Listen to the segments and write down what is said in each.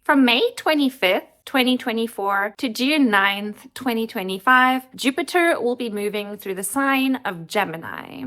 From May 25th, 2024 to June 9th, 2025, Jupiter will be moving through the sign of Gemini.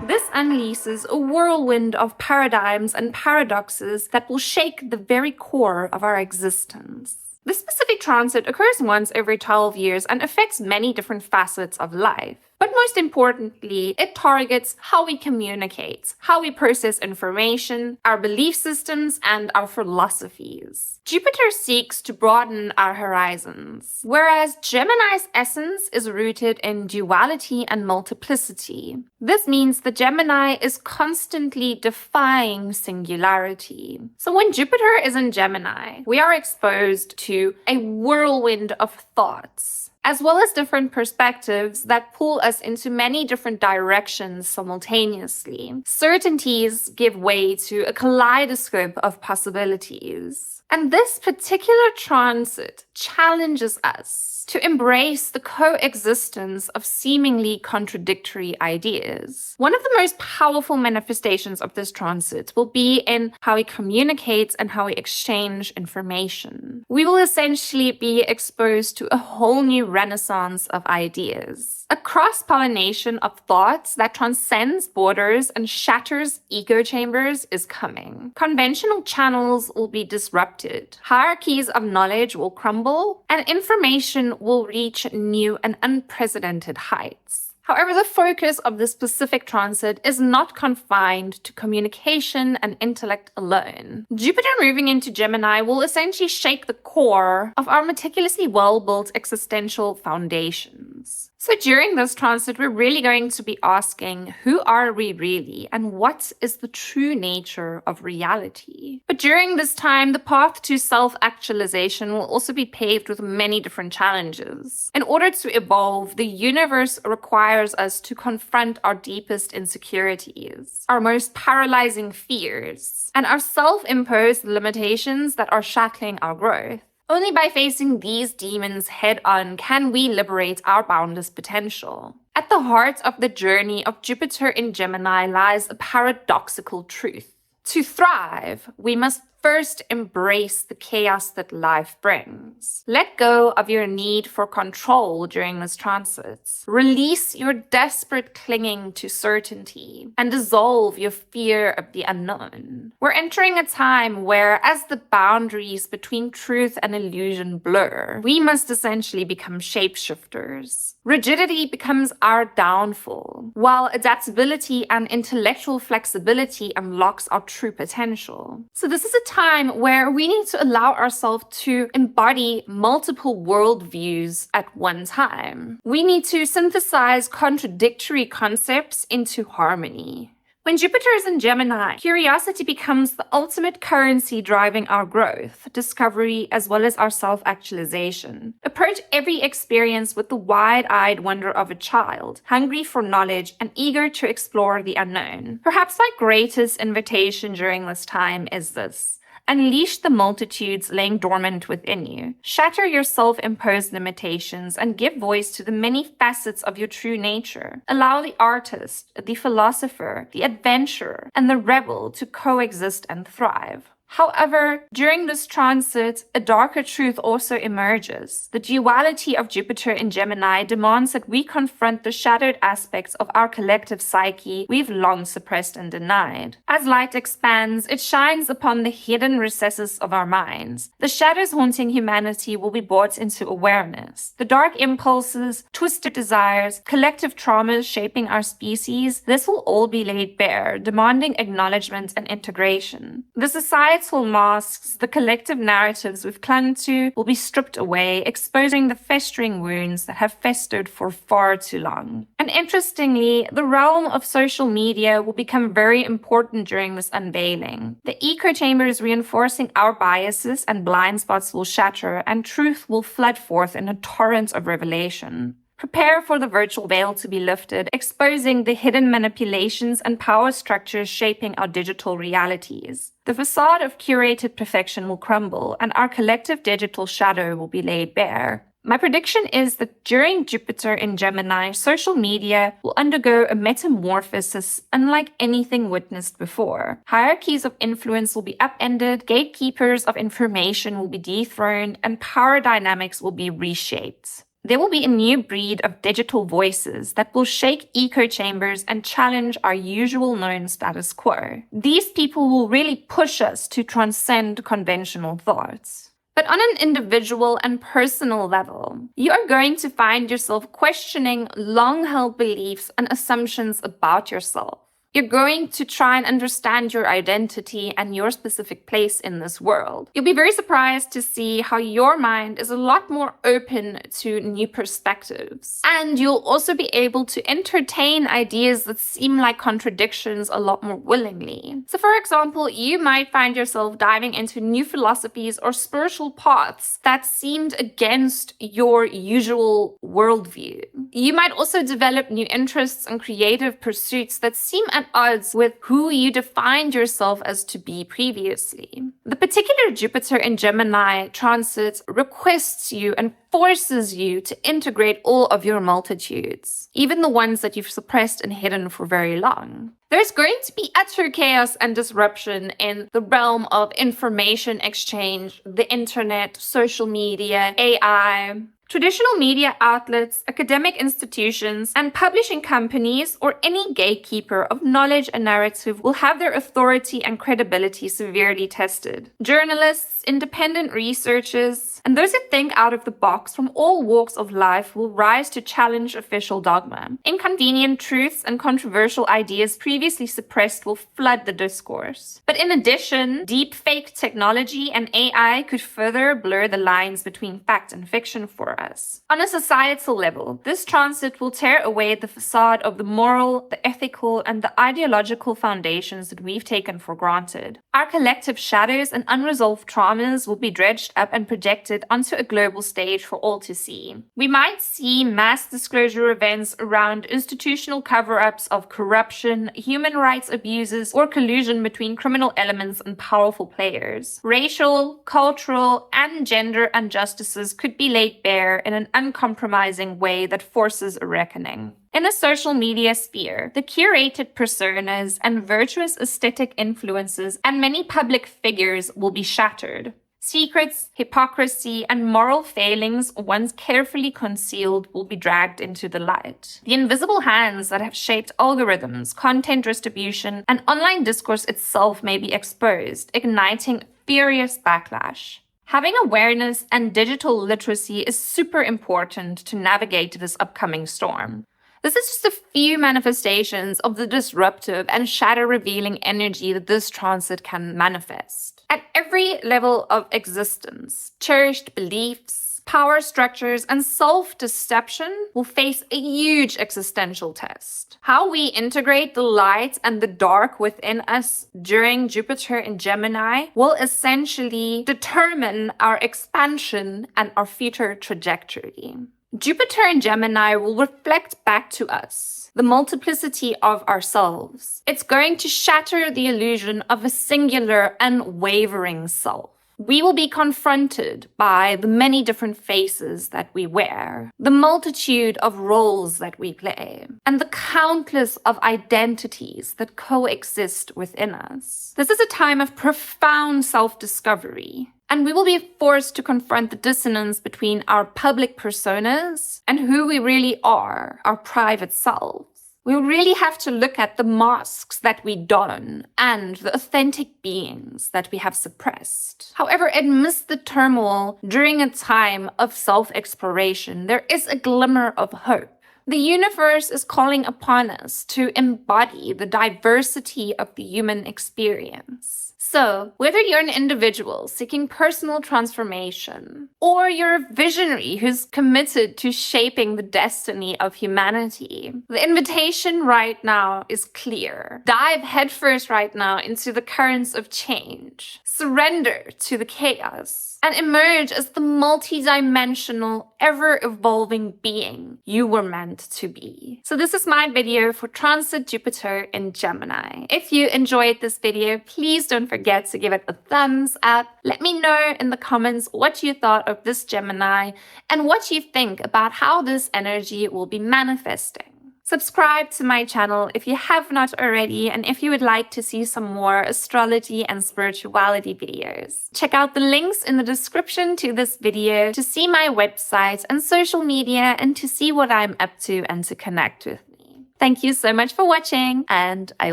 This unleashes a whirlwind of paradigms and paradoxes that will shake the very core of our existence. This specific transit occurs once every 12 years and affects many different facets of life. But most importantly, it targets how we communicate, how we process information, our belief systems, and our philosophies. Jupiter seeks to broaden our horizons, whereas Gemini's essence is rooted in duality and multiplicity. This means that Gemini is constantly defying singularity. So when Jupiter is in Gemini, we are exposed to a whirlwind of thoughts, as well as different perspectives that pull us into many different directions simultaneously. Certainties give way to a kaleidoscope of possibilities. And this particular transit challenges us to embrace the coexistence of seemingly contradictory ideas. One of the most powerful manifestations of this transit will be in how we communicate and how we exchange information. We will essentially be exposed to a whole new renaissance of ideas, a cross-pollination of thoughts that transcends borders and shatters echo chambers is coming. Conventional channels will be disrupted, hierarchies of knowledge will crumble, and information will reach new and unprecedented heights. However, the focus of this specific transit is not confined to communication and intellect alone. Jupiter moving into Gemini will essentially shake the core of our meticulously well-built existential foundations. So during this transit, we're really going to be asking, who are we really, and what is the true nature of reality? But during this time, the path to self-actualization will also be paved with many different challenges. In order to evolve, the universe requires us to confront our deepest insecurities, our most paralyzing fears, and our self-imposed limitations that are shackling our growth. Only by facing these demons head-on can we liberate our boundless potential. At the heart of the journey of Jupiter in Gemini lies a paradoxical truth. To thrive, we must first embrace the chaos that life brings. Let go of your need for control during this transit. Release your desperate clinging to certainty and dissolve your fear of the unknown. We're entering a time where, as the boundaries between truth and illusion blur, we must essentially become shapeshifters. Rigidity becomes our downfall, while adaptability and intellectual flexibility unlocks our true potential. So this is a time where we need to allow ourselves to embody multiple worldviews at one time. We need to synthesize contradictory concepts into harmony. When Jupiter is in Gemini, curiosity becomes the ultimate currency driving our growth, discovery, as well as our self-actualization. Approach every experience with the wide-eyed wonder of a child, hungry for knowledge and eager to explore the unknown. Perhaps my greatest invitation during this time is this: unleash the multitudes laying dormant within you. Shatter your self-imposed limitations and give voice to the many facets of your true nature. Allow the artist, the philosopher, the adventurer, and the rebel to coexist and thrive. However, during this transit, a darker truth also emerges. The duality of Jupiter in Gemini demands that we confront the shadowed aspects of our collective psyche we've long suppressed and denied. As light expands, it shines upon the hidden recesses of our minds. The shadows haunting humanity will be brought into awareness. The dark impulses, twisted desires, collective traumas shaping our species, this will all be laid bare, demanding acknowledgement and integration. The societal masks, the collective narratives we've clung to, will be stripped away, exposing the festering wounds that have festered for far too long. And interestingly, the realm of social media will become very important during this unveiling. The echo chambers reinforcing our biases and blind spots will shatter, and truth will flood forth in a torrent of revelation. Prepare for the virtual veil to be lifted, exposing the hidden manipulations and power structures shaping our digital realities. The facade of curated perfection will crumble, and our collective digital shadow will be laid bare. My prediction is that during Jupiter in Gemini, social media will undergo a metamorphosis unlike anything witnessed before. Hierarchies of influence will be upended, gatekeepers of information will be dethroned, and power dynamics will be reshaped. There will be a new breed of digital voices that will shake echo chambers and challenge our usual known status quo. These people will really push us to transcend conventional thoughts. But on an individual and personal level, you are going to find yourself questioning long-held beliefs and assumptions about yourself. You're going to try and understand your identity and your specific place in this world. You'll be very surprised to see how your mind is a lot more open to new perspectives. And you'll also be able to entertain ideas that seem like contradictions a lot more willingly. So for example, you might find yourself diving into new philosophies or spiritual paths that seemed against your usual worldview. You might also develop new interests and creative pursuits that seem at odds with who you defined yourself as to be previously. The particular Jupiter in Gemini transit requests you and forces you to integrate all of your multitudes, even the ones that you've suppressed and hidden for very long. There's going to be utter chaos and disruption in the realm of information exchange, the internet, social media, AI. Traditional media outlets, academic institutions, and publishing companies or any gatekeeper of knowledge and narrative will have their authority and credibility severely tested. Journalists, independent researchers, and those who think out of the box from all walks of life will rise to challenge official dogma. Inconvenient truths and controversial ideas previously suppressed will flood the discourse. But in addition, deepfake technology and AI could further blur the lines between fact and fiction for us. On a societal level, this transit will tear away the facade of the moral, the ethical, and the ideological foundations that we've taken for granted. Our collective shadows and unresolved traumas will be dredged up and projected onto a global stage for all to see. We might see mass disclosure events around institutional cover-ups of corruption, human rights abuses, or collusion between criminal elements and powerful players. Racial, cultural, and gender injustices could be laid bare in an uncompromising way that forces a reckoning. In the social media sphere, the curated personas and virtuous aesthetic influences and many public figures will be shattered. Secrets, hypocrisy, and moral failings, once carefully concealed, will be dragged into the light. The invisible hands that have shaped algorithms, content distribution, and online discourse itself may be exposed, igniting furious backlash. Having awareness and digital literacy is super important to navigate this upcoming storm. This is just a few manifestations of the disruptive and shadow-revealing energy that this transit can manifest. At every level of existence, cherished beliefs, power structures, and self-deception will face a huge existential test. How we integrate the light and the dark within us during Jupiter in Gemini will essentially determine our expansion and our future trajectory. Jupiter in Gemini will reflect back to us the multiplicity of ourselves. It's going to shatter the illusion of a singular and wavering self. We will be confronted by the many different faces that we wear, the multitude of roles that we play, and the countless of identities that coexist within us. This is a time of profound self-discovery, and we will be forced to confront the dissonance between our public personas and who we really are, our private selves. We really have to look at the masks that we don and the authentic beings that we have suppressed. However, amidst the turmoil during a time of self-exploration, there is a glimmer of hope. The universe is calling upon us to embody the diversity of the human experience. So, whether you're an individual seeking personal transformation, or you're a visionary who's committed to shaping the destiny of humanity, the invitation right now is clear. Dive headfirst right now into the currents of change. Surrender to the chaos and emerge as the multi-dimensional, ever-evolving being you were meant to be. So this is my video for Transit Jupiter in Gemini. If you enjoyed this video, please don't forget forget to give it a thumbs up. Let me know in the comments what you thought of this Gemini and what you think about how this energy will be manifesting. Subscribe to my channel if you have not already and if you would like to see some more astrology and spirituality videos. Check out the links in the description to this video to see my website and social media and to see what I'm up to and to connect with me. Thank you so much for watching, and I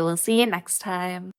will see you next time.